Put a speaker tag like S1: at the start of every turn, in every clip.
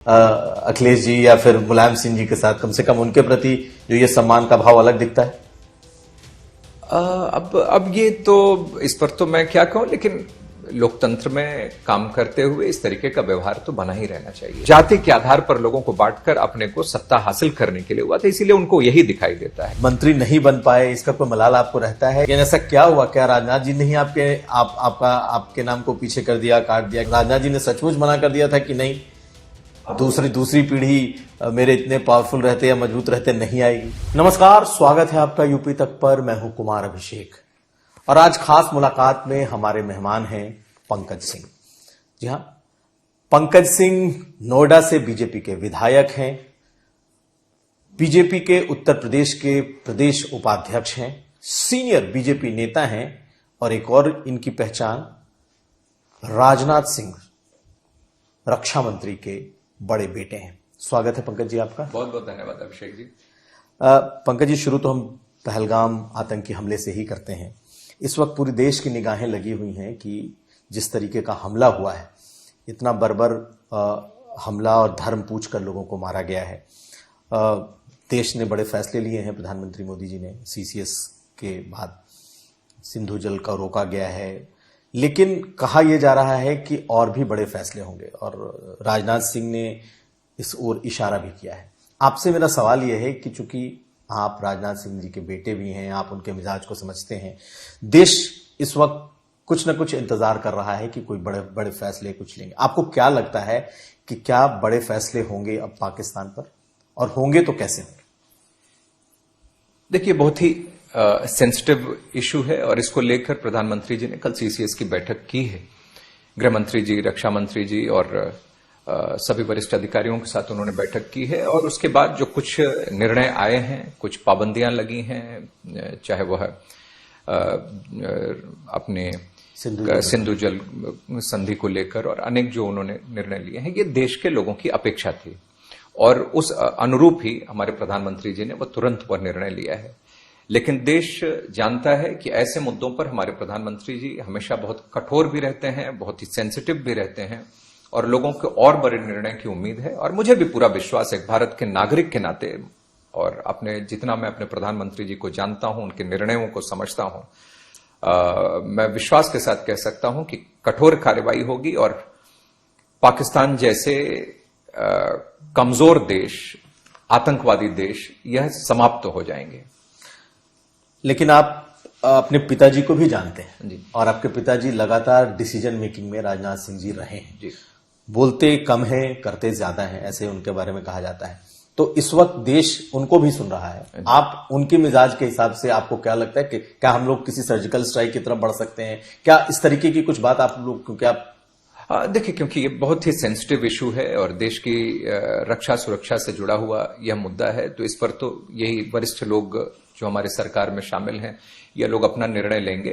S1: अखिलेश जी या फिर मुलायम सिंह जी के साथ, कम से कम उनके प्रति जो ये सम्मान का भाव अलग दिखता है।
S2: अब ये तो इस पर तो मैं क्या कहूं, लेकिन लोकतंत्र में काम करते हुए इस तरीके का व्यवहार तो बना ही रहना चाहिए। जाति के आधार पर लोगों को बांटकर अपने को सत्ता हासिल करने के लिए हुआ था, इसीलिए उनको यही दिखाई देता है।
S1: मंत्री नहीं बन पाए, इसका कोई मलाल आपको रहता है? ऐसा क्या हुआ? क्या राजनाथ जी ने ही आपके नाम को पीछे कर दिया, काट दिया? राजनाथ जी ने सचमुच मना कर दिया था कि नहीं, दूसरी पीढ़ी मेरे इतने पावरफुल रहते या मजबूत रहते नहीं आएगी? नमस्कार, स्वागत है आपका यूपी तक पर। मैं हूं कुमार अभिषेक और आज खास मुलाकात में हमारे मेहमान हैं पंकज सिंह। जी हां, पंकज सिंह नोएडा से बीजेपी के विधायक हैं, बीजेपी के उत्तर प्रदेश के प्रदेश उपाध्यक्ष हैं, सीनियर बीजेपी नेता हैं और एक और इनकी पहचान राजनाथ सिंह रक्षा मंत्री के बड़े बेटे हैं। स्वागत है पंकज जी आपका।
S2: बहुत बहुत धन्यवाद अभिषेक जी।
S1: पंकज जी, शुरू तो हम पहलगाम आतंकी हमले से ही करते हैं। इस वक्त पूरी देश की निगाहें लगी हुई हैं कि जिस तरीके का हमला हुआ है, इतना बर्बर हमला और धर्म पूछकर लोगों को मारा गया है। देश ने बड़े फैसले लिए हैं, प्रधानमंत्री मोदी जी ने। सीसीएस के बाद सिंधु जल का रोका गया है, लेकिन कहा यह जा रहा है कि और भी बड़े फैसले होंगे और राजनाथ सिंह ने इस ओर इशारा भी किया है। आपसे मेरा सवाल यह है कि चूंकि आप राजनाथ सिंह जी के बेटे भी हैं, आप उनके मिजाज को समझते हैं, देश इस वक्त कुछ न कुछ इंतजार कर रहा है कि कोई बड़े बड़े फैसले कुछ लेंगे। आपको क्या लगता है कि क्या बड़े फैसले होंगे अब पाकिस्तान पर, और होंगे तो कैसे होंगे?
S2: देखिए, बहुत ही सेंसिटिव इशू है और इसको लेकर प्रधानमंत्री जी ने कल सीसीएस की बैठक की है। गृह मंत्री जी, रक्षा मंत्री जी और सभी वरिष्ठ अधिकारियों के साथ उन्होंने बैठक की है और उसके बाद जो कुछ निर्णय आए हैं, कुछ पाबंदियां लगी हैं, चाहे वह अपने सिंधु जल संधि को लेकर और अनेक जो उन्होंने निर्णय लिए हैं, ये देश के लोगों की अपेक्षा थी और उस अनुरूप ही हमारे प्रधानमंत्री जी ने वो तुरंत वह निर्णय लिया है। लेकिन देश जानता है कि ऐसे मुद्दों पर हमारे प्रधानमंत्री जी हमेशा बहुत कठोर भी रहते हैं, बहुत ही सेंसिटिव भी रहते हैं और लोगों को और बड़े निर्णय की उम्मीद है। और मुझे भी पूरा विश्वास है, भारत के नागरिक के नाते और जितना मैं अपने प्रधानमंत्री जी को जानता हूं, उनके निर्णयों को समझता हूं, मैं विश्वास के साथ कह सकता हूं कि कठोर कार्रवाई होगी और पाकिस्तान जैसे कमजोर देश, आतंकवादी देश, यह समाप्त हो जाएंगे।
S1: लेकिन आप अपने पिताजी को भी जानते हैं
S2: जी,
S1: और आपके पिताजी लगातार डिसीजन मेकिंग में राजनाथ सिंह जी रहे हैं।
S2: जी,
S1: बोलते कम हैं, करते ज्यादा हैं, ऐसे उनके बारे में कहा जाता है। तो इस वक्त देश उनको भी सुन रहा है। आप उनके मिजाज के हिसाब से आपको क्या लगता है कि क्या हम लोग किसी सर्जिकल स्ट्राइक की तरफ बढ़ सकते हैं? क्या इस तरीके की कुछ बात आप लोग, क्योंकि आप
S2: देखिए, क्योंकि ये बहुत ही सेंसिटिव इशू है और देश की रक्षा सुरक्षा से जुड़ा हुआ यह मुद्दा है, तो इस पर तो यही वरिष्ठ लोग जो हमारे सरकार में शामिल हैं, ये लोग अपना निर्णय लेंगे।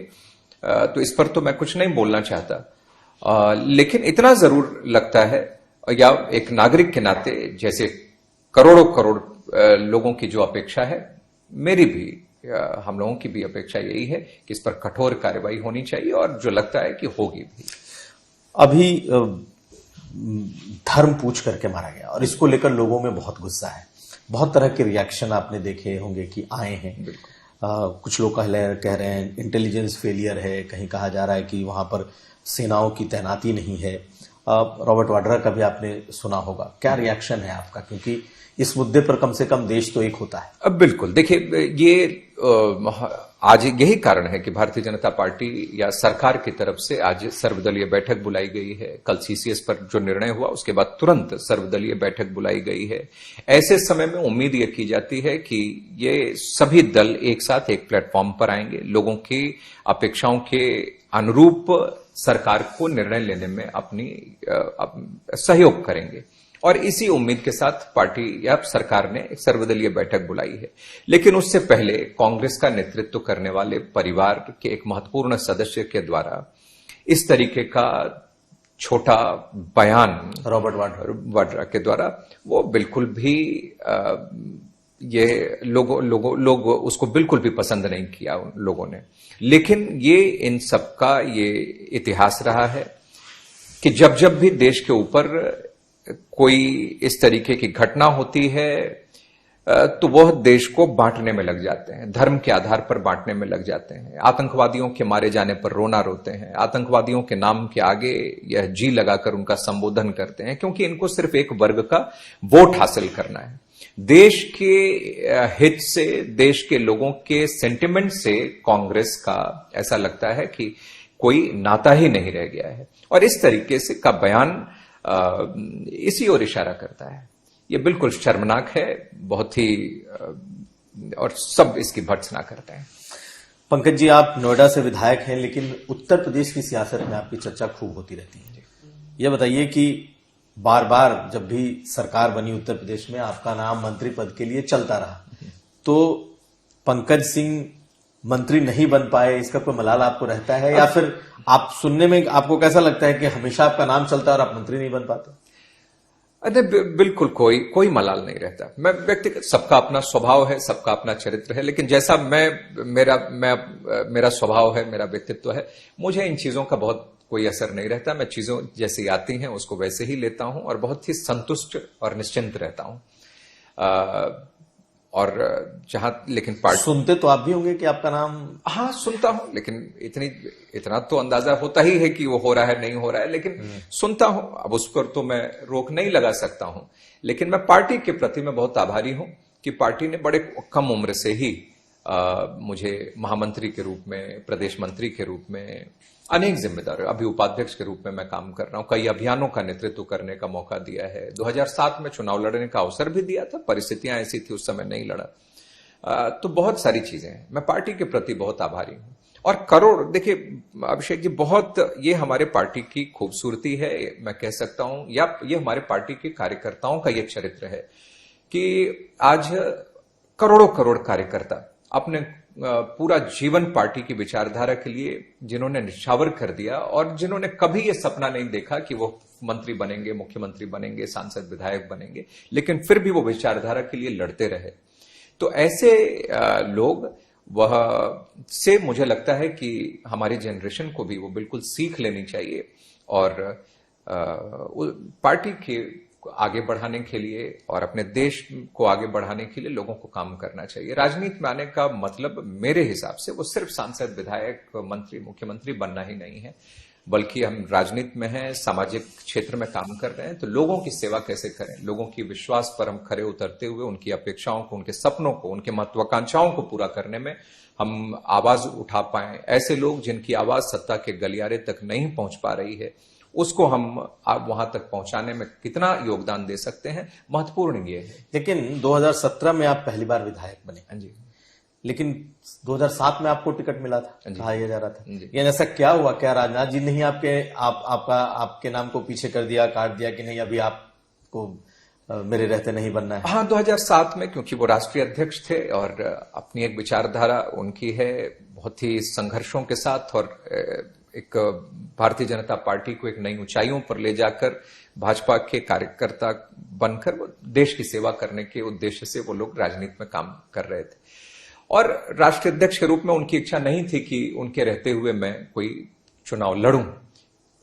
S2: तो इस पर तो मैं कुछ नहीं बोलना चाहता, लेकिन इतना जरूर लगता है, या एक नागरिक के नाते जैसे करोड़ों करोड़ लोगों की जो अपेक्षा है, मेरी भी, हम लोगों की भी अपेक्षा यही है कि इस पर कठोर कार्रवाई होनी चाहिए और जो लगता है कि होगी भी।
S1: अभी धर्म पूछ करके मारा गया और इसको लेकर लोगों में बहुत गुस्सा है। बहुत तरह के रिएक्शन आपने देखे होंगे कि आए हैं। कुछ लोग कह रहे हैं इंटेलिजेंस फेलियर है, कहीं कहा जा रहा है कि वहां पर सेनाओं की तैनाती नहीं है। रॉबर्ट वाड्रा का भी आपने सुना होगा। क्या रिएक्शन है आपका, क्योंकि इस मुद्दे पर कम से कम देश तो एक होता है।
S2: अब बिल्कुल देखिए, ये आज यही कारण है कि भारतीय जनता पार्टी या सरकार की तरफ से आज सर्वदलीय बैठक बुलाई गई है। कल सीसीएस पर जो निर्णय हुआ उसके बाद तुरंत सर्वदलीय बैठक बुलाई गई है। ऐसे समय में उम्मीद यह की जाती है कि ये सभी दल एक साथ एक प्लेटफॉर्म पर आएंगे, लोगों की अपेक्षाओं के अनुरूप सरकार को निर्णय लेने में अपनी सहयोग करेंगे और इसी उम्मीद के साथ पार्टी या सरकार ने एक सर्वदलीय बैठक बुलाई है। लेकिन उससे पहले कांग्रेस का नेतृत्व करने वाले परिवार के एक महत्वपूर्ण सदस्य के द्वारा इस तरीके का छोटा बयान रॉबर्ट वाड्रा के द्वारा, वो बिल्कुल भी ये लोग उसको बिल्कुल भी पसंद नहीं किया उन लोगों ने। लेकिन ये इन सबका ये इतिहास रहा है कि जब जब भी देश के ऊपर कोई इस तरीके की घटना होती है तो वह देश को बांटने में लग जाते हैं, धर्म के आधार पर बांटने में लग जाते हैं। आतंकवादियों के मारे जाने पर रोना रोते हैं, आतंकवादियों के नाम के आगे यह जी लगाकर उनका संबोधन करते हैं, क्योंकि इनको सिर्फ एक वर्ग का वोट हासिल करना है। देश के हित से, देश के लोगों के सेंटिमेंट से कांग्रेस का ऐसा लगता है कि कोई नाता ही नहीं रह गया है, और इस तरीके से का बयान इसी ओर इशारा करता है। ये बिल्कुल शर्मनाक है, बहुत ही, और सब इसकी भर्त्सना करते हैं।
S1: पंकज जी, आप नोएडा से विधायक हैं, लेकिन उत्तर प्रदेश की सियासत में आपकी चर्चा खूब होती रहती है। ये बताइए कि बार बार जब भी सरकार बनी उत्तर प्रदेश में, आपका नाम मंत्री पद के लिए चलता रहा, तो पंकज सिंह मंत्री नहीं बन पाए, इसका कोई मलाल आपको रहता है, या फिर आप सुनने में आपको कैसा लगता है कि हमेशा आपका नाम चलता है और आप मंत्री नहीं बन पाते?
S2: अरे बिल्कुल कोई मलाल नहीं रहता। मैं व्यक्तिगत, सबका अपना स्वभाव है, सबका अपना चरित्र है, लेकिन जैसा मेरा स्वभाव है, मेरा व्यक्तित्व है, मुझे इन चीजों का बहुत कोई असर नहीं रहता। मैं चीजों जैसी आती हैं उसको वैसे ही लेता हूं और बहुत ही संतुष्ट और निश्चिंत रहता हूं। और जहां, लेकिन
S1: सुनते तो आप भी होंगे कि आपका नाम?
S2: हाँ, सुनता हूं, लेकिन इतना तो अंदाजा होता ही है कि वो हो रहा है, नहीं हो रहा है, लेकिन सुनता हूं। अब उस पर तो मैं रोक नहीं लगा सकता हूं, लेकिन मैं पार्टी के प्रति मैं बहुत आभारी हूं कि पार्टी ने बड़े कम उम्र से ही मुझे महामंत्री के रूप में, प्रदेश मंत्री के रूप में, अनेक जिम्मेदारी, अभी उपाध्यक्ष के रूप में मैं काम कर रहा हूं, कई अभियानों का नेतृत्व करने का मौका दिया है। 2007 में चुनाव लड़ने का अवसर भी दिया था, परिस्थितियां ऐसी थी, उस समय नहीं लड़ा। तो बहुत सारी चीजें हैं, मैं पार्टी के प्रति बहुत आभारी हूं। और करोड़, देखिए अभिषेक जी, बहुत ये हमारे पार्टी की खूबसूरती है, मैं कह सकता हूं, या ये हमारे पार्टी के कार्यकर्ताओं का ये चरित्र है कि आज करोड़ों करोड़ कार्यकर्ता अपने पूरा जीवन पार्टी की विचारधारा के लिए जिन्होंने निछावर कर दिया, और जिन्होंने कभी ये सपना नहीं देखा कि वो मंत्री बनेंगे, मुख्यमंत्री बनेंगे, सांसद विधायक बनेंगे, लेकिन फिर भी वो विचारधारा के लिए लड़ते रहे। तो ऐसे लोग, वह से मुझे लगता है कि हमारी जनरेशन को भी वो बिल्कुल सीख लेनी चाहिए, और पार्टी के आगे बढ़ाने के लिए और अपने देश को आगे बढ़ाने के लिए लोगों को काम करना चाहिए। राजनीति में आने का मतलब मेरे हिसाब से वो सिर्फ सांसद, विधायक, मंत्री, मुख्यमंत्री बनना ही नहीं है, बल्कि हम राजनीति में हैं, सामाजिक क्षेत्र में काम कर रहे हैं, तो लोगों की सेवा कैसे करें, लोगों की विश्वास पर हम खरे उतरते हुए उनकी अपेक्षाओं को, उनके सपनों को, उनके महत्वाकांक्षाओं को पूरा करने में हम आवाज उठा पाएं। ऐसे लोग जिनकी आवाज सत्ता के गलियारे तक नहीं पहुंच पा रही है, उसको हम वहां तक पहुंचाने में कितना योगदान दे सकते हैं, महत्वपूर्ण ये है।
S1: लेकिन 2017 में आप पहली बार विधायक बने।
S2: हाँ जी।
S1: लेकिन 2007 में आपको टिकट मिला था, कहा यह जा रहा था।
S2: जी।
S1: ऐसा क्या हुआ? क्या राजनाथ जी ने ही आपके नाम को पीछे कर दिया, काट दिया कि नहीं, अभी आपको मेरे रहते नहीं बनना है?
S2: हाँ, 2007 में, क्योंकि वो राष्ट्रीय अध्यक्ष थे और अपनी एक विचारधारा उनकी है, बहुत ही संघर्षों के साथ, और एक भारतीय जनता पार्टी को एक नई ऊंचाइयों पर ले जाकर भाजपा के कार्यकर्ता बनकर वो देश की सेवा करने के उद्देश्य से वो लोग राजनीति में काम कर रहे थे। और राष्ट्रीय अध्यक्ष के रूप में उनकी इच्छा नहीं थी कि उनके रहते हुए मैं कोई चुनाव लड़ूं।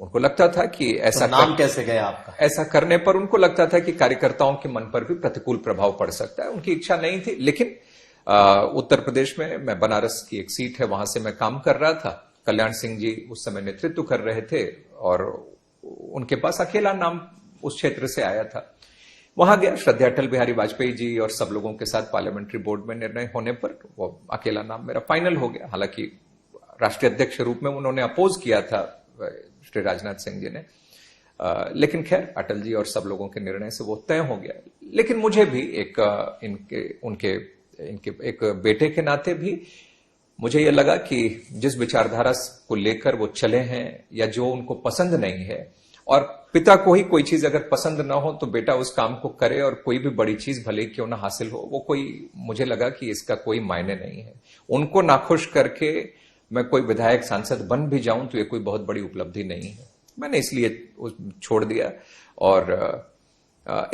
S2: उनको लगता था कि ऐसा,
S1: तो नाम कैसे गया आपका?
S2: ऐसा करने पर उनको लगता था कि कार्यकर्ताओं के मन पर भी प्रतिकूल प्रभाव पड़ सकता है। उनकी इच्छा नहीं थी, लेकिन उत्तर प्रदेश में मैं, बनारस की एक सीट है, वहां से मैं काम कर रहा था। कल्याण सिंह जी उस समय नेतृत्व कर रहे थे और उनके पास अकेला नाम उस क्षेत्र से आया था। वहां गया, श्रद्धेय अटल बिहारी वाजपेयी जी और सब लोगों के साथ पार्लियामेंट्री बोर्ड में निर्णय होने पर वो अकेला नाम मेरा फाइनल हो गया। हालांकि राष्ट्रीय अध्यक्ष के रूप में उन्होंने अपोज किया था श्री राजनाथ सिंह जी ने, लेकिन खैर अटल जी और सब लोगों के निर्णय से वो तय हो गया। लेकिन मुझे भी उनके एक बेटे के नाते भी मुझे यह लगा कि जिस विचारधारा को लेकर वो चले हैं, या जो उनको पसंद नहीं है, और पिता को ही कोई चीज अगर पसंद ना हो तो बेटा उस काम को करे, और कोई भी बड़ी चीज भले क्यों ना हासिल हो, वो कोई, मुझे लगा कि इसका कोई मायने नहीं है। उनको नाखुश करके मैं कोई विधायक, सांसद बन भी जाऊं तो ये कोई बहुत बड़ी उपलब्धि नहीं है। मैंने इसलिए छोड़ दिया, और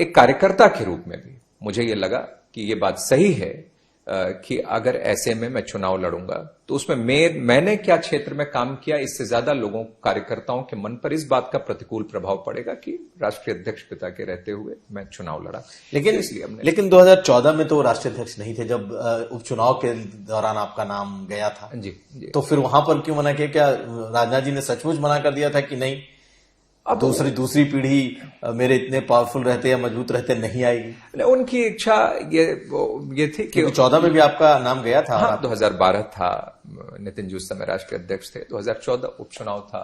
S2: एक कार्यकर्ता के रूप में भी मुझे ये लगा कि ये बात सही है कि अगर ऐसे में मैं चुनाव लड़ूंगा तो उसमें मैंने क्या क्षेत्र में काम किया, इससे ज्यादा लोगों कार्यकर्ताओं के मन पर इस बात का प्रतिकूल प्रभाव पड़ेगा कि राष्ट्रीय अध्यक्ष पिता के रहते हुए मैं चुनाव लड़ा।
S1: लेकिन 2014 में तो वो राष्ट्रीय अध्यक्ष नहीं थे जब उपचुनाव के दौरान आपका नाम गया था।
S2: जी।
S1: तो फिर वहां पर क्यों मना किया? क्या राजनाथ जी ने सचमुच मना कर दिया था कि नहीं, अब दूसरी पीढ़ी मेरे इतने पावरफुल रहते या मजबूत रहते नहीं आएगी?
S2: उनकी इच्छा ये थी कि
S1: 2014 में भी आपका नाम गया था।
S2: हाँ, 2012 था, नितिन जी उस समय राष्ट्रीय अध्यक्ष थे, 2014 उपचुनाव था।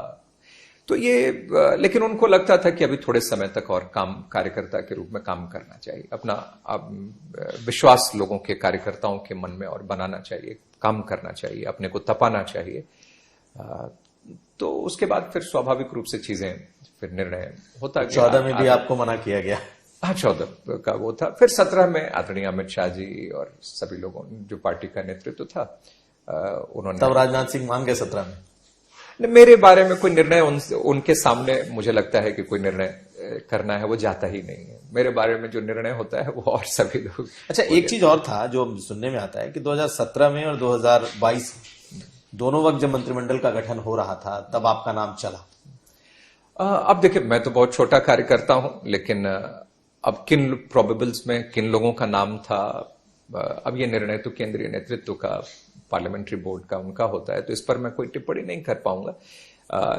S2: तो ये लेकिन उनको लगता था कि अभी थोड़े समय तक और कार्यकर्ता के रूप में काम करना चाहिए, अपना विश्वास लोगों के, कार्यकर्ताओं के मन में और बनाना चाहिए, काम करना चाहिए, अपने को तपाना चाहिए। तो उसके बाद फिर स्वाभाविक रूप से चीजें, फिर निर्णय होता गया।
S1: 14 में भी आपको मना किया गया?
S2: हाँ, 14 का वो था। फिर 17 में आदरणीय अमित शाह जी और सभी लोगों, जो पार्टी का नेतृत्व था, उन्होंने,
S1: तब राजनाथ सिंह मान गए 17 में?
S2: मेरे बारे में कोई निर्णय उनके सामने मुझे लगता है कि कोई निर्णय करना है वो जाता ही नहीं है। मेरे बारे में जो निर्णय होता है वो और सभी लोग।
S1: अच्छा, एक चीज और था जो सुनने में आता है कि 2017 में और 2022 दोनों वक्त जब मंत्रिमंडल का गठन हो रहा था तब आपका नाम चला।
S2: अब देखिए, मैं तो बहुत छोटा कार्यकर्ता हूं, लेकिन अब किन प्रोबेबल्स में किन लोगों का नाम था, अब ये निर्णय तो केंद्रीय नेतृत्व का, पार्लियामेंट्री बोर्ड का, उनका होता है, तो इस पर मैं कोई टिप्पणी नहीं कर पाऊंगा।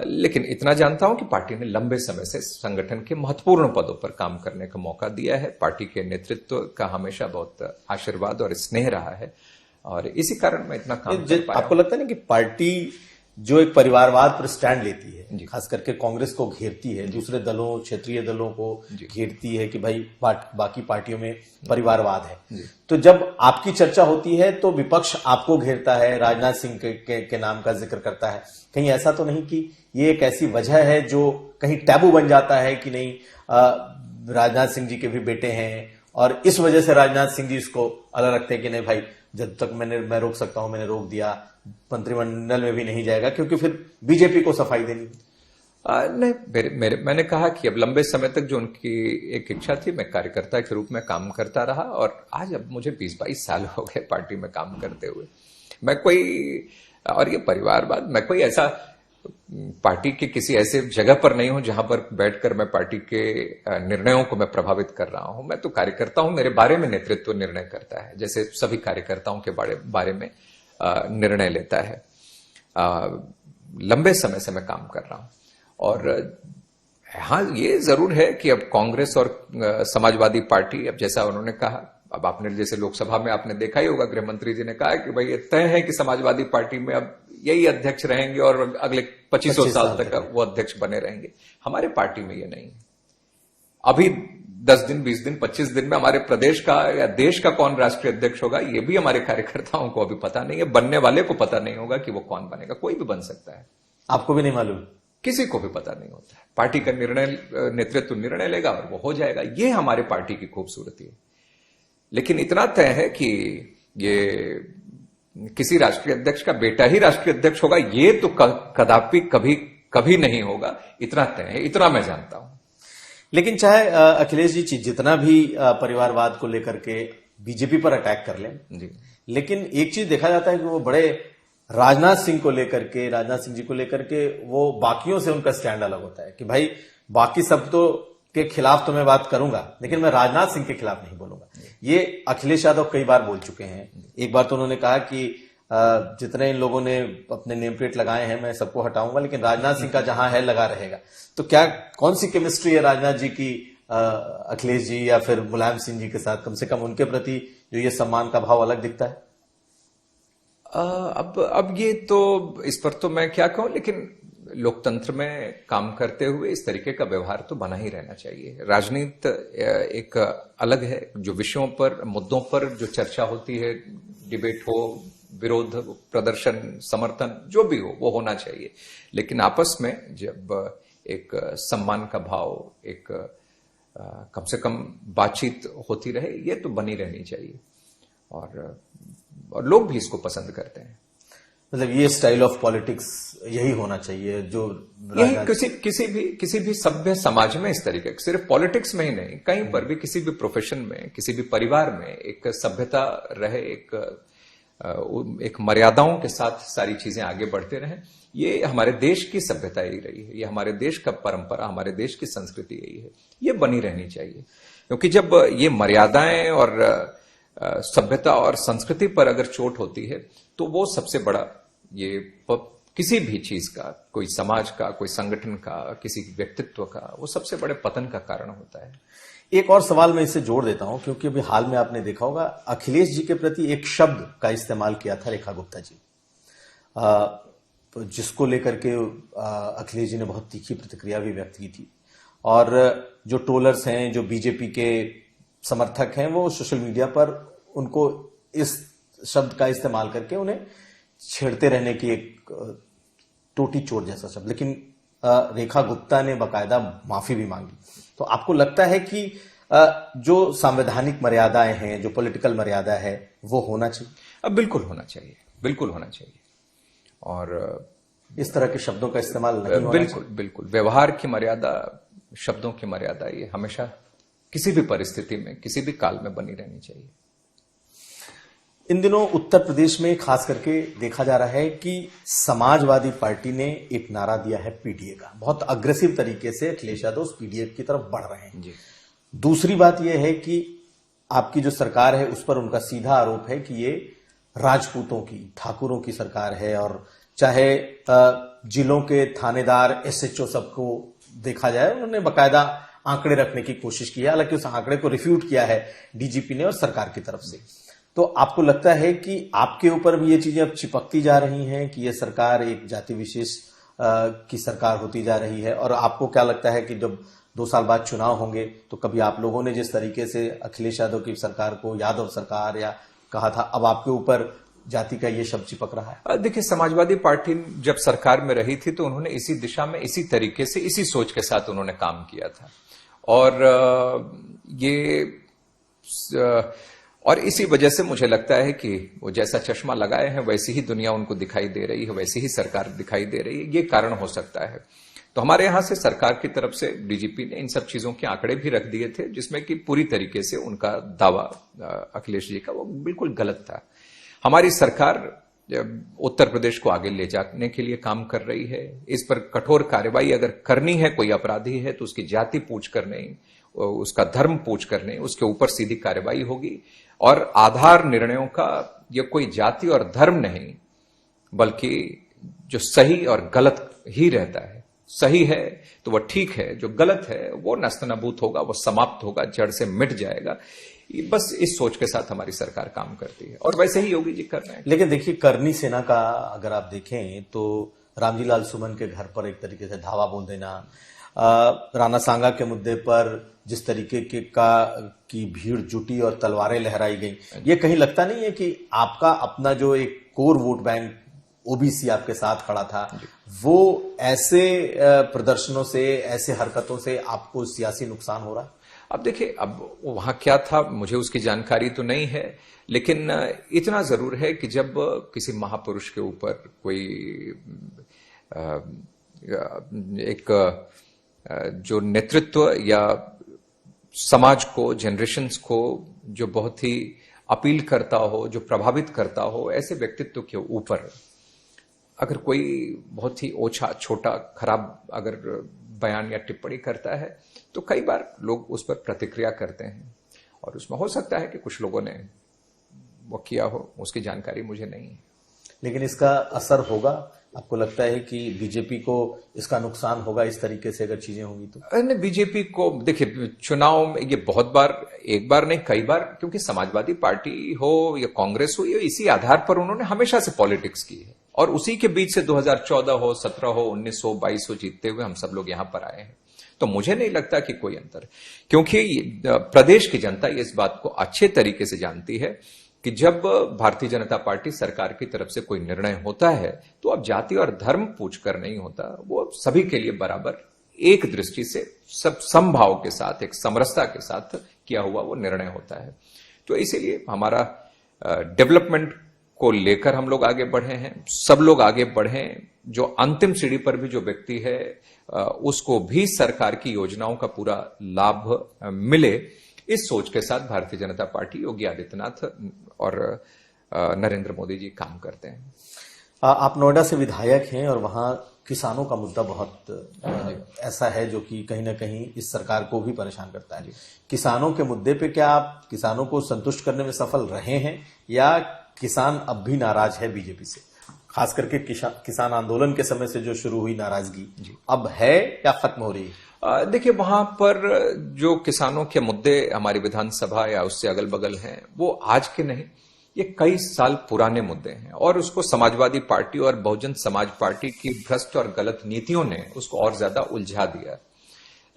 S2: लेकिन इतना जानता हूं कि पार्टी ने लंबे समय से संगठन के महत्वपूर्ण पदों पर काम करने का मौका दिया है। पार्टी के नेतृत्व का हमेशा बहुत आशीर्वाद और स्नेह रहा है, और इसी कारण मैं इतना काम कर पाया।
S1: आपको लगता है ना कि पार्टी जो एक परिवारवाद पर स्टैंड लेती है, खास करके कांग्रेस को घेरती है, दूसरे दलों, क्षेत्रीय दलों को घेरती है कि भाई बाकी पार्टियों में परिवारवाद है, तो जब आपकी चर्चा होती है तो विपक्ष आपको घेरता है, राजनाथ सिंह के नाम का जिक्र करता है। कहीं ऐसा तो नहीं कि ये एक ऐसी वजह है जो कहीं टैबू बन जाता है कि नहीं, राजनाथ सिंह जी के भी बेटे हैं और इस वजह से राजनाथ सिंह जी इसको अलग रखते हैं कि नहीं भाई, जब तक मैं रोक सकता हूं मैंने रोक दिया, मंत्रिमंडल में भी नहीं जाएगा क्योंकि फिर बीजेपी को सफाई देनी।
S2: नहीं, मैंने कहा कि अब लंबे समय तक जो उनकी एक इच्छा थी, मैं कार्यकर्ता के रूप में काम करता रहा, और आज अब मुझे 20-22 साल हो गए पार्टी में काम करते हुए। मैं कोई, और ये परिवारवाद, मैं कोई ऐसा पार्टी के किसी ऐसे जगह पर नहीं हूं जहां पर बैठकर मैं पार्टी के निर्णयों को मैं प्रभावित कर रहा हूं। मैं तो कार्यकर्ता हूं, मेरे बारे में नेतृत्व निर्णय करता है, जैसे सभी कार्यकर्ताओं के बारे में निर्णय लेता है। लंबे समय से मैं काम कर रहा हूं, और हाँ, ये जरूर है कि अब कांग्रेस और समाजवादी पार्टी, अब जैसा उन्होंने कहा, अब आपने जैसे लोकसभा में आपने देखा ही होगा, गृह मंत्री जी ने कहा कि भाई ये तय है कि समाजवादी पार्टी में अब यही अध्यक्ष रहेंगे और अगले 25 साल तक वो अध्यक्ष बने रहेंगे। हमारे पार्टी में ये नहीं है। अभी 10 दिन, 20 दिन, 25 दिन में हमारे प्रदेश का या देश का कौन राष्ट्रीय अध्यक्ष होगा, ये भी हमारे कार्यकर्ताओं को अभी पता नहीं है। बनने वाले को पता नहीं होगा कि वो कौन बनेगा। कोई भी बन सकता है,
S1: आपको भी नहीं मालूम,
S2: किसी को भी पता नहीं होता है। पार्टी का नेतृत्व निर्णय लेगा और वो हो जाएगा। ये हमारे पार्टी की खूबसूरती है। लेकिन इतना तय है कि ये किसी राष्ट्रीय अध्यक्ष का बेटा ही राष्ट्रीय अध्यक्ष होगा, ये तो कदापि कभी नहीं होगा। इतना तय है, इतना मैं जानता हूं।
S1: लेकिन चाहे अखिलेश जी जितना भी परिवारवाद को लेकर के बीजेपी पर अटैक कर लें जी, लेकिन एक चीज देखा जाता है कि वो बड़े राजनाथ सिंह जी को लेकर के वो बाकियों से उनका स्टैंड अलग होता है कि भाई बाकी सब तो के खिलाफ तो मैं बात करूंगा, लेकिन मैं राजनाथ सिंह के खिलाफ नहीं बोलूंगा। ये अखिलेश यादव कई बार बोल चुके हैं। एक बार तो उन्होंने कहा कि जितने इन लोगों ने अपने नेम प्लेट लगाए हैं मैं सबको हटाऊंगा, लेकिन राजनाथ सिंह का जहां है लगा रहेगा। तो क्या कौन सी केमिस्ट्री है राजनाथ जी की अखिलेश जी या फिर मुलायम सिंह जी के साथ? कम से कम उनके प्रति जो ये सम्मान का भाव अलग दिखता है।
S2: अब ये तो इस पर तो मैं क्या कहूं, लेकिन लोकतंत्र में काम करते हुए इस तरीके का व्यवहार तो बना ही रहना चाहिए। राजनीति एक अलग है, जो विषयों पर, मुद्दों पर जो चर्चा होती है, डिबेट हो, विरोध प्रदर्शन, समर्थन, जो भी हो वो होना चाहिए। लेकिन आपस में जब एक सम्मान का भाव, एक कम से कम बातचीत होती रहे, ये तो बनी रहनी चाहिए, और लोग भी इसको पसंद करते हैं।
S1: मतलब ये स्टाइल ऑफ पॉलिटिक्स यही होना चाहिए जो
S2: यही किसी भी सभ्य समाज में इस तरीके सिर्फ पॉलिटिक्स में ही नहीं, कहीं पर भी किसी भी प्रोफेशन में, किसी भी परिवार में एक सभ्यता रहे, एक मर्यादाओं के साथ सारी चीजें आगे बढ़ते रहें। ये हमारे देश की सभ्यता यही रही है, ये हमारे देश का परंपरा, हमारे देश की संस्कृति यही है, ये बनी रहनी चाहिए। क्योंकि जब ये मर्यादाएं और सभ्यता और संस्कृति पर अगर चोट होती है तो वो सबसे बड़ा ये किसी भी चीज का, कोई समाज का, कोई संगठन का, किसी व्यक्तित्व का, वो सबसे बड़े पतन का कारण होता है।
S1: एक और सवाल मैं इसे जोड़ देता हूं, क्योंकि अभी हाल में आपने देखा होगा अखिलेश जी के प्रति एक शब्द का इस्तेमाल किया था रेखा गुप्ता जी, जिसको लेकर के अखिलेश जी ने बहुत तीखी प्रतिक्रिया भी व्यक्त की थी। और जो ट्रोलर्स हैं, जो बीजेपी के समर्थक हैं, वो सोशल मीडिया पर उनको इस शब्द का इस्तेमाल करके उन्हें छेड़ते रहने की एक टोटी चोट जैसा शब्द, लेकिन रेखा गुप्ता ने बकायदा माफी भी मांगी। तो आपको लगता है कि जो संवैधानिक मर्यादाएं हैं, जो पॉलिटिकल मर्यादा है, वो होना चाहिए?
S2: अब बिल्कुल होना चाहिए, बिल्कुल होना चाहिए। और
S1: इस तरह के शब्दों का इस्तेमाल नहीं होना
S2: बिल्कुल बिल्कुल व्यवहार की मर्यादा, शब्दों की मर्यादा, ये हमेशा किसी भी परिस्थिति में, किसी भी काल में बनी रहनी चाहिए।
S1: इन दिनों उत्तर प्रदेश में खास करके देखा जा रहा है कि समाजवादी पार्टी ने एक नारा दिया है पीडीए का। बहुत अग्रेसिव तरीके से अखिलेश यादव उस पीडीए की तरफ बढ़ रहे हैं।
S2: जी।
S1: दूसरी बात यह है कि आपकी जो सरकार है उस पर उनका सीधा आरोप है कि ये राजपूतों की, ठाकुरों की सरकार है, और चाहे जिलों के थानेदार, एसएचओ सबको देखा जाए, उन्होंने बकायदा आंकड़े रखने की कोशिश की है। हालांकि उस आंकड़े को रिफ्यूट किया है डीजीपी ने और सरकार की तरफ से। तो आपको लगता है कि आपके ऊपर भी ये चीजें अब चिपकती जा रही हैं कि ये सरकार एक जाति विशेष की सरकार होती जा रही है? और आपको क्या लगता है कि जब 2 साल बाद चुनाव होंगे तो कभी आप लोगों ने जिस तरीके से अखिलेश यादव की सरकार को यादव सरकार या कहा था, अब आपके ऊपर जाति का ये शब्द चिपक रहा है?
S2: देखिए, समाजवादी पार्टी जब सरकार में रही थी तो उन्होंने इसी दिशा में, इसी तरीके से, इसी सोच के साथ उन्होंने काम किया था। और इसी वजह से मुझे लगता है कि वो जैसा चश्मा लगाए हैं वैसी ही दुनिया उनको दिखाई दे रही है, वैसी ही सरकार दिखाई दे रही है। ये कारण हो सकता है। तो हमारे यहां से सरकार की तरफ से डीजीपी ने इन सब चीजों के आंकड़े भी रख दिए थे, जिसमें कि पूरी तरीके से उनका दावा अखिलेश जी का वो बिल्कुल गलत था। हमारी सरकार उत्तर प्रदेश को आगे ले जाने के लिए काम कर रही है। इस पर कठोर कार्रवाई अगर करनी है, कोई अपराधी है तो उसकी जाति पूछ कर नहीं, उसका धर्म पूछ कर नहीं, उसके ऊपर सीधी कार्रवाई होगी। और आधार निर्णयों का ये कोई जाति और धर्म नहीं, बल्कि जो सही और गलत ही रहता है। सही है तो वह ठीक है, जो गलत है वो नस्तनाबूत होगा, वो समाप्त होगा, जड़ से मिट जाएगा। बस इस सोच के साथ हमारी सरकार काम करती है और वैसे ही योगी जी कर रहे हैं।
S1: लेकिन देखिए, करनी सेना का अगर आप देखें तो रामजी लाल सुमन के घर पर एक तरीके से धावा बोल देना, राणा सांगा के मुद्दे पर जिस तरीके की भीड़ जुटी और तलवारें लहराई गई, ये कहीं लगता नहीं है कि आपका अपना जो एक कोर वोट बैंक ओबीसी आपके साथ खड़ा था, वो ऐसे प्रदर्शनों से, ऐसे हरकतों से आपको सियासी नुकसान हो रहा है?
S2: अब देखिए, अब वहां क्या था मुझे उसकी जानकारी तो नहीं है, लेकिन इतना जरूर है कि जब किसी महापुरुष के ऊपर कोई एक जो नेतृत्व या समाज को, जनरेशंस को जो बहुत ही अपील करता हो, जो प्रभावित करता हो, ऐसे व्यक्तित्व के ऊपर अगर कोई बहुत ही ओछा, छोटा, खराब अगर बयान या टिप्पणी करता है तो कई बार लोग उस पर प्रतिक्रिया करते हैं। और उसमें हो सकता है कि कुछ लोगों ने वो किया हो, उसकी जानकारी मुझे नहीं है।
S1: लेकिन इसका असर होगा? आपको लगता है कि बीजेपी को इसका नुकसान होगा इस तरीके से अगर चीजें होंगी तो?
S2: नहीं, बीजेपी को देखिए, चुनाव में ये बहुत बार, एक बार नहीं कई बार, क्योंकि समाजवादी पार्टी हो या कांग्रेस हो, ये इसी आधार पर उन्होंने हमेशा से पॉलिटिक्स की है। और उसी के बीच से 2014 हो, 17 हो, 19 हो, 22 हो जीतते हुए हम सब लोग यहां पर आए हैं। तो मुझे नहीं लगता कि कोई अंतर, क्योंकि प्रदेश की जनता इस बात को अच्छे तरीके से जानती है कि जब भारतीय जनता पार्टी सरकार की तरफ से कोई निर्णय होता है तो अब जाति और धर्म पूछकर नहीं होता, वो सभी के लिए बराबर एक दृष्टि से, सब समभाव के साथ, एक समरसता के साथ किया हुआ वो निर्णय होता है। तो इसीलिए हमारा डेवलपमेंट को लेकर हम लोग आगे बढ़े हैं। सब लोग आगे बढ़े, जो अंतिम सीढ़ी पर भी जो व्यक्ति है उसको भी सरकार की योजनाओं का पूरा लाभ मिले, इस सोच के साथ भारतीय जनता पार्टी, योगी आदित्यनाथ और नरेंद्र मोदी जी काम करते हैं।
S1: आप नोएडा से विधायक हैं और वहां किसानों का मुद्दा बहुत ऐसा है जो कि कहीं ना कहीं इस सरकार को भी परेशान करता है। किसानों के मुद्दे पे क्या आप किसानों को संतुष्ट करने में सफल रहे हैं या किसान अब भी नाराज है बीजेपी से? खास करके किसान आंदोलन के समय से जो शुरू हुई नाराजगी अब है या खत्म हो रही है?
S2: देखिए, वहां पर जो किसानों के मुद्दे हमारी विधानसभा या उससे अगल बगल हैं, वो आज के नहीं, ये कई साल पुराने मुद्दे हैं और उसको समाजवादी पार्टी और बहुजन समाज पार्टी की भ्रष्ट और गलत नीतियों ने उसको और ज्यादा उलझा दिया।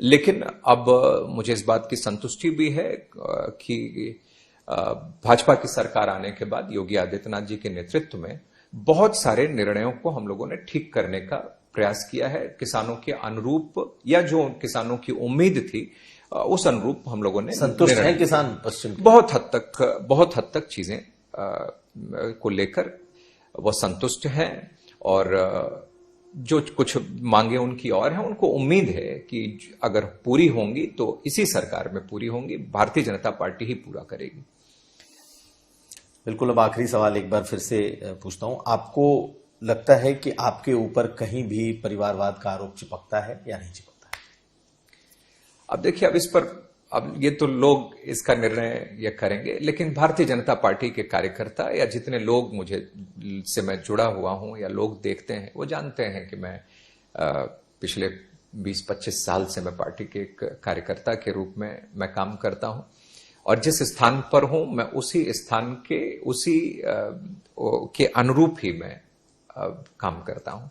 S2: लेकिन अब मुझे इस बात की संतुष्टि भी है कि भाजपा की सरकार आने के बाद योगी आदित्यनाथ जी के नेतृत्व में बहुत सारे निर्णयों को हम लोगों ने ठीक करने का प्रयास किया है। किसानों के अनुरूप या जो किसानों की उम्मीद थी उस अनुरूप हम लोगों ने
S1: संतुष्ट हैं किसान पश्चिम?
S2: बहुत हद तक चीजें को लेकर वो संतुष्ट हैं और जो कुछ मांगे उनकी और हैं, उनको उम्मीद है कि अगर पूरी होंगी तो इसी सरकार में पूरी होंगी, भारतीय जनता पार्टी ही पूरा करेगी।
S1: बिल्कुल। अब आखिरी सवाल एक बार फिर से पूछता हूं, आपको लगता है कि आपके ऊपर कहीं भी परिवारवाद का आरोप चिपकता है या नहीं चिपकता है?
S2: अब देखिए, अब इस पर ये तो लोग इसका निर्णय ये करेंगे, लेकिन भारतीय जनता पार्टी के कार्यकर्ता या जितने लोग से मैं जुड़ा हुआ हूं या लोग देखते हैं, वो जानते हैं कि मैं पिछले 20-25 साल से मैं पार्टी के एक कार्यकर्ता के रूप में मैं काम करता हूं और जिस स्थान पर हूं मैं उसी स्थान के अनुरूप ही मैं काम करता हूं।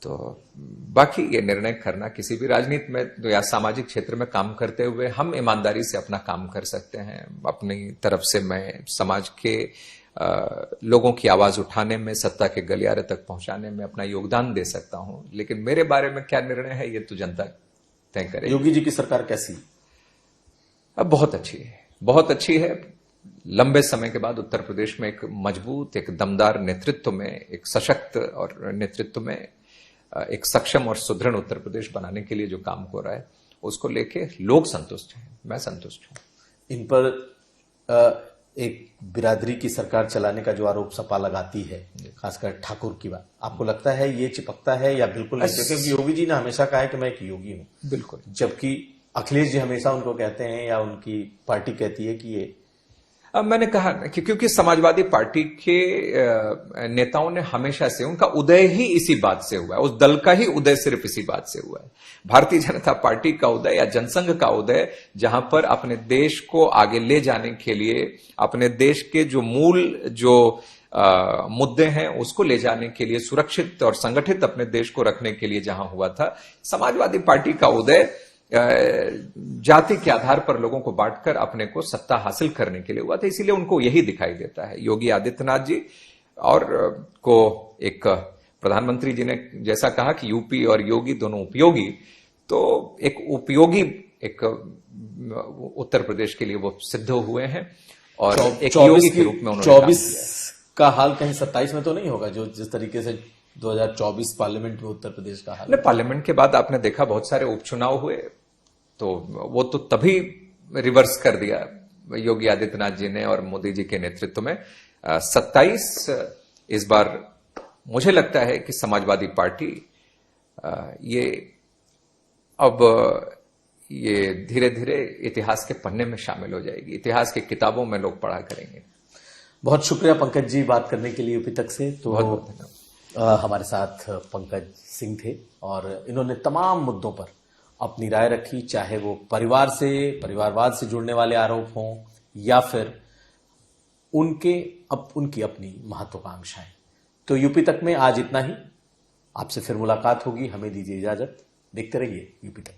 S2: तो बाकी ये निर्णय करना किसी भी राजनीति में या सामाजिक क्षेत्र में काम करते हुए हम ईमानदारी से अपना काम कर सकते हैं। अपनी तरफ से मैं समाज के लोगों की आवाज उठाने में, सत्ता के गलियारे तक पहुंचाने में अपना योगदान दे सकता हूं, लेकिन मेरे बारे में क्या निर्णय है ये तो जनता तय करे।
S1: योगी जी की सरकार कैसी?
S2: अब बहुत अच्छी है। लंबे समय के बाद उत्तर प्रदेश में एक मजबूत, एक दमदार नेतृत्व में, एक सशक्त और नेतृत्व में एक सक्षम और सुदृढ़ उत्तर प्रदेश बनाने के लिए जो काम हो रहा है उसको लेके लोग संतुष्ट हैं, मैं संतुष्ट हूं।
S1: इन पर एक बिरादरी की सरकार चलाने का जो आरोप सपा लगाती है, खासकर ठाकुर की बात, आपको लगता है ये चिपकता है या बिल्कुल नहीं? क्योंकि योगी जी ने हमेशा कहा है कि मैं एक योगी हूं,
S2: बिल्कुल,
S1: जबकि अखिलेश जी हमेशा उनको कहते हैं या उनकी पार्टी कहती है कि ये।
S2: अब मैंने कहा कि क्योंकि समाजवादी पार्टी के नेताओं ने हमेशा से, उनका उदय ही इसी बात से हुआ है, उस दल का ही उदय सिर्फ इसी बात से हुआ है। भारतीय जनता पार्टी का उदय या जनसंघ का उदय, जहां पर अपने देश को आगे ले जाने के लिए, अपने देश के जो मूल मुद्दे हैं उसको ले जाने के लिए, सुरक्षित और संगठित अपने देश को रखने के लिए जहां हुआ था। समाजवादी पार्टी का उदय जाति के आधार पर लोगों को बांटकर अपने को सत्ता हासिल करने के लिए हुआ था, इसीलिए उनको यही दिखाई देता है। योगी आदित्यनाथ जी और को एक प्रधानमंत्री जी ने जैसा कहा कि यूपी और योगी दोनों उपयोगी, तो एक उपयोगी एक उत्तर प्रदेश के लिए वो सिद्ध हुए हैं और एक योगी के रूप में उन्होंने
S1: 24 का हाल कहीं 27 में तो नहीं होगा, जो जिस तरीके से 2024 पार्लियामेंट में उत्तर प्रदेश का हाल?
S2: पार्लियामेंट के बाद आपने देखा बहुत सारे उपचुनाव हुए, तो वो तो तभी रिवर्स कर दिया योगी आदित्यनाथ जी ने और मोदी जी के नेतृत्व में। 27 इस बार मुझे लगता है कि समाजवादी पार्टी ये धीरे धीरे इतिहास के पन्ने में शामिल हो जाएगी, इतिहास की किताबों में लोग पढ़ा करेंगे।
S1: बहुत शुक्रिया पंकज जी बात करने के लिए यूपी तक से। तो
S2: बहुत धन्यवाद।
S1: हमारे साथ पंकज सिंह थे और इन्होंने तमाम मुद्दों पर अपनी राय रखी, चाहे वो परिवारवाद से जुड़ने वाले आरोप हों या फिर उनकी अपनी महत्वाकांक्षाएं। तो यूपी तक में आज इतना ही। आपसे फिर मुलाकात होगी, हमें दीजिए इजाजत। देखते रहिए यूपी तक।